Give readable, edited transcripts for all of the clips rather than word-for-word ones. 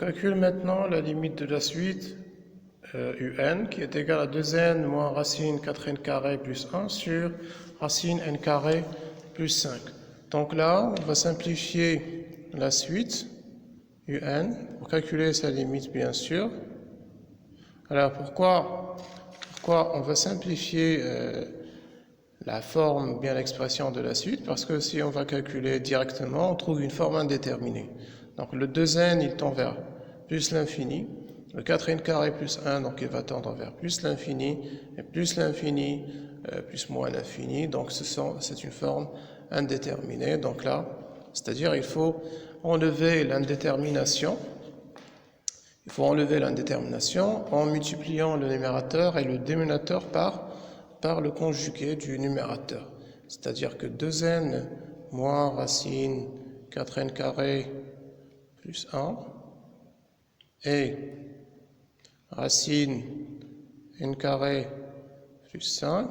calcule maintenant la limite de la suite un qui est égale à 2n moins racine 4n carré plus 1 sur racine n carré plus 5. Donc là, on va simplifier la suite un pour calculer sa limite bien sûr. Alors pourquoi on va simplifier la forme, bien l'expression de la suite? Parce que si on va calculer directement, on trouve une forme indéterminée. Donc le 2n, il tend vers plus l'infini. Le 4n carré plus 1, donc il va tendre vers plus l'infini. Et plus l'infini, plus moins l'infini. Donc c'est une forme indéterminée. Donc là, c'est-à-dire il faut enlever l'indétermination. Il faut enlever l'indétermination en multipliant le numérateur et le dénominateur par le conjugué du numérateur. C'est-à-dire que 2n moins racine 4n carré plus 1 et racine n carré plus 5.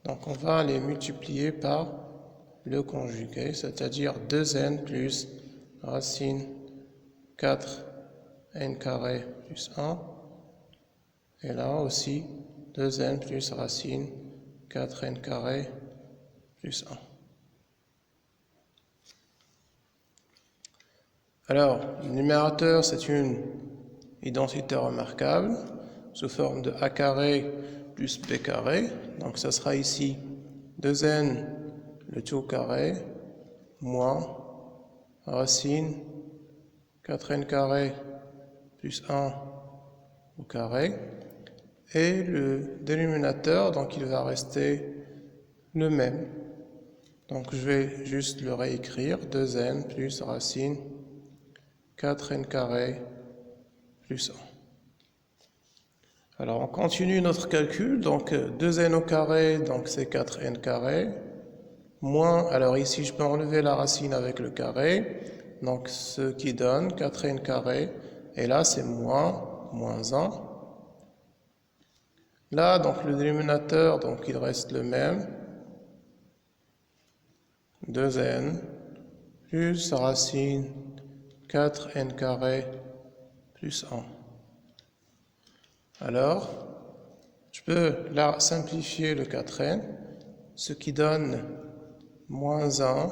Donc on va les multiplier par le conjugué, c'est-à-dire 2n plus racine 4n carré plus 1. Et là aussi 2n plus racine 4n carré plus 1. Alors, le numérateur, c'est une identité remarquable sous forme de a carré plus b carré. Donc, ça sera ici 2n le tout carré moins racine 4n carré plus 1 au carré. Et le dénominateur, donc il va rester le même. Donc je vais juste le réécrire, 2n plus racine 4n carré plus 1. Alors on continue notre calcul, donc 2n au carré, donc c'est 4n carré, moins, alors ici je peux enlever la racine avec le carré, donc ce qui donne 4n carré, et là c'est moins 1. Là, donc le dénominateur, donc il reste le même, 2n plus racine 4n carré plus 1. Alors, je peux là simplifier le 4n, ce qui donne moins 1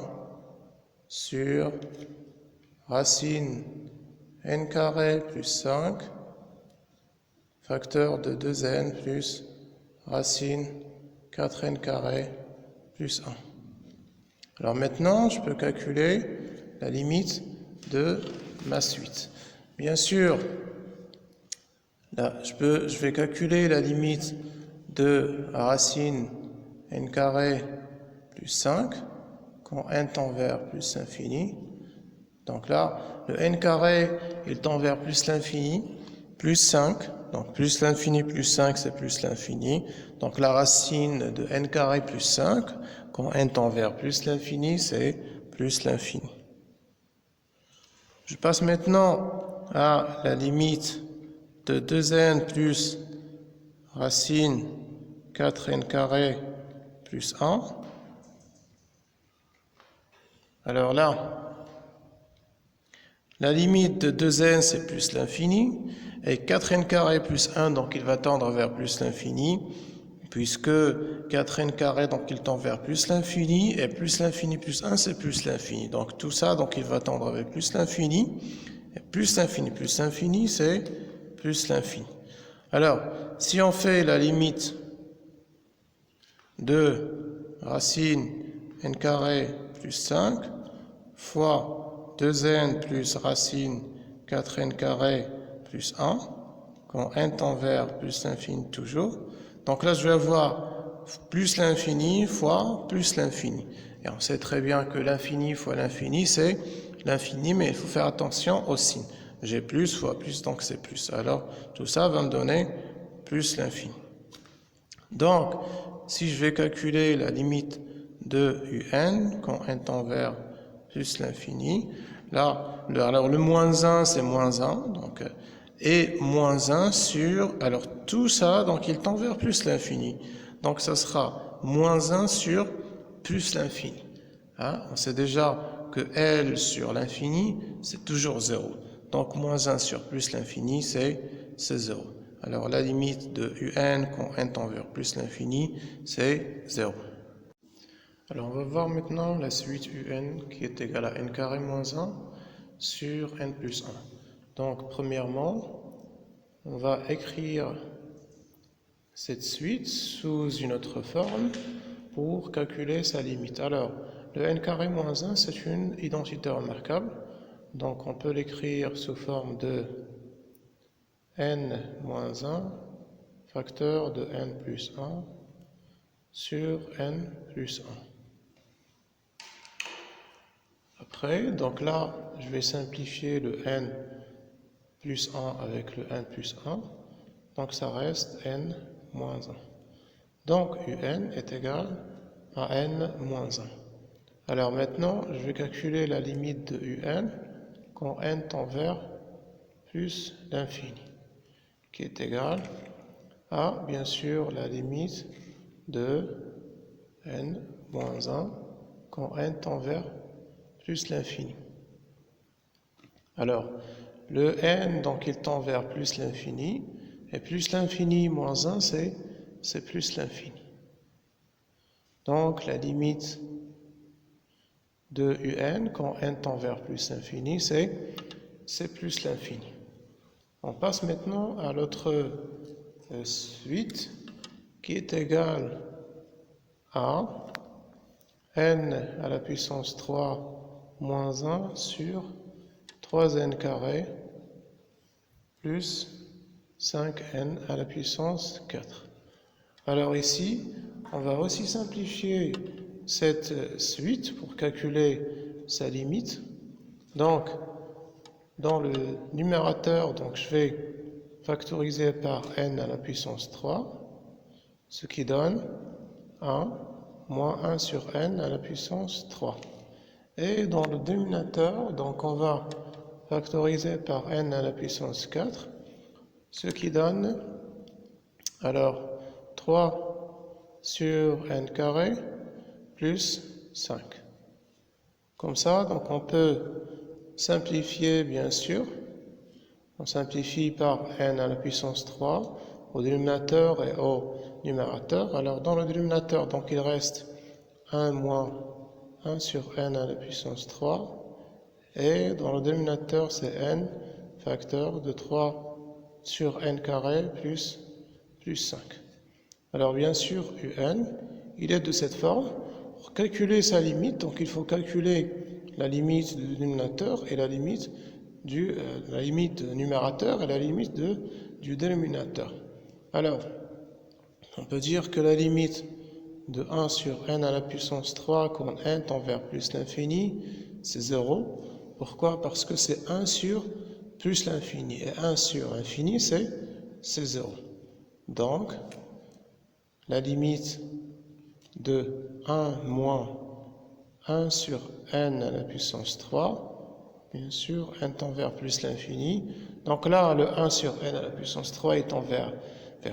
sur racine n carré plus 5, facteur de 2n plus racine 4n carré plus 1. Alors maintenant, je peux calculer la limite de ma suite. Bien sûr, là, je vais calculer la limite de racine n carré plus 5 quand n tend vers plus l'infini. Donc là, le n carré, il tend vers plus l'infini, plus 5. Donc plus l'infini plus 5, c'est plus l'infini. Donc la racine de n carré plus 5, quand n tend vers plus l'infini, c'est plus l'infini. Je passe maintenant à la limite de 2n plus racine 4n carré plus 1. Alors là, la limite de 2n, c'est plus l'infini. Et 4n carré plus 1, donc il va tendre vers plus l'infini, puisque 4n carré, donc il tend vers plus l'infini, et plus l'infini plus 1, c'est plus l'infini. Donc tout ça, donc il va tendre vers plus l'infini, et plus l'infini, c'est plus l'infini. Alors, si on fait la limite de racine n carré plus 5 fois 2n plus racine 4n carré plus 1, quand n tend vers plus l'infini toujours. Donc là, je vais avoir plus l'infini fois plus l'infini. Et on sait très bien que l'infini fois l'infini, c'est l'infini, mais il faut faire attention au signe. J'ai plus fois plus, donc c'est plus. Alors, tout ça va me donner plus l'infini. Donc, si je vais calculer la limite de un quand n tend vers plus l'infini, là, alors le moins 1, c'est moins 1, donc, et moins 1 sur, alors tout ça, donc il tend vers plus l'infini. Donc ça sera moins 1 sur plus l'infini. Hein? On sait déjà que L sur l'infini, c'est toujours 0. Donc, moins 1 sur plus l'infini, c'est 0. Alors, la limite de un quand n tend vers plus l'infini, c'est 0. Alors, on va voir maintenant la suite un qui est égale à n carré moins 1 sur n plus 1. Donc, premièrement, on va écrire cette suite sous une autre forme pour calculer sa limite. Alors, le n carré moins 1, c'est une identité remarquable. Donc, on peut l'écrire sous forme de n moins 1 facteur de n plus 1 sur n plus 1. Après, donc là, je vais simplifier le n plus 1 avec le n plus 1. Donc, ça reste n moins 1. Donc, un est égal à n moins 1. Alors maintenant, je vais calculer la limite de un quand n tend vers plus l'infini, qui est égal à, bien sûr, la limite de n moins 1 quand n tend vers plus l'infini. Alors, le n, donc, il tend vers plus l'infini, et plus l'infini moins 1, c'est plus l'infini. Donc, la limite de un quand n tend vers plus l'infini, c'est plus l'infini. On passe maintenant à l'autre suite qui est égale à n à la puissance 3 moins 1 sur 3n carré plus 5n à la puissance 4. Alors ici, on va aussi simplifier cette suite pour calculer sa limite. Donc, dans le numérateur, donc je vais factoriser par n à la puissance 3, ce qui donne 1 moins 1 sur n à la puissance 3. Et dans le dénominateur, donc on va factoriser par n à la puissance 4, ce qui donne alors 3 sur n carré plus 5. Comme ça, donc on peut simplifier, bien sûr. On simplifie par n à la puissance 3 au dénominateur et au numérateur. Alors dans le dénominateur, donc il reste 1 moins 1 sur n à la puissance 3. Et dans le dénominateur, c'est n facteur de 3 sur n carré plus 5. Alors bien sûr, un, il est de cette forme. Pour calculer sa limite, donc il faut calculer la limite du dénominateur et la limite du numérateur et la limite du dénominateur. Alors, on peut dire que la limite de 1 sur n à la puissance 3 quand n tend vers plus l'infini, c'est 0. Pourquoi? Parce que c'est 1 sur plus l'infini. Et 1 sur infini, c'est 0. Donc, la limite de 1 moins 1 sur n à la puissance 3, bien sûr, n tend vers plus l'infini. Donc là, le 1 sur n à la puissance 3 est tend vers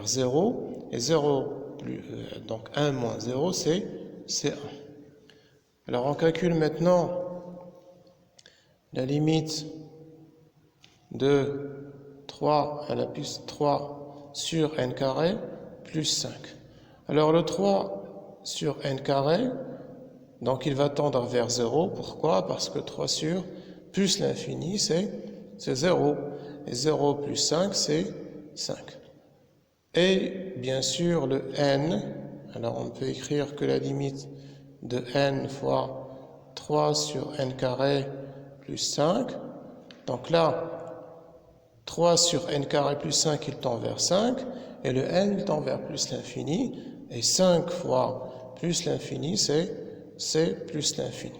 0, et 0 donc 1 moins 0, c'est 1. Alors on calcule maintenant la limite de 3 à la puissance 3 sur n carré plus 5. Alors le 3 sur n carré, donc il va tendre vers 0. Pourquoi? Parce que 3 sur plus l'infini, c'est 0. Et 0 plus 5, c'est 5. Et bien sûr, le n, alors on peut écrire que la limite de n fois 3 sur n carré plus 5. Donc là, 3 sur n carré plus 5, il tend vers 5. Et le n, il tend vers plus l'infini. Et 5 fois plus l'infini, c'est plus l'infini.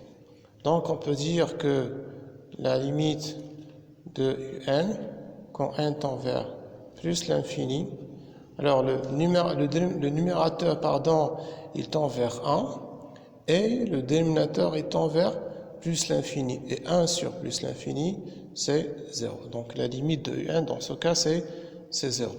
Donc on peut dire que la limite de n, quand n tend vers plus l'infini, alors le numérateur, il tend vers 1, et le dénominateur, il tend vers plus l'infini. Et 1 sur plus l'infini, c'est 0. Donc la limite de n, dans ce cas, c'est 0.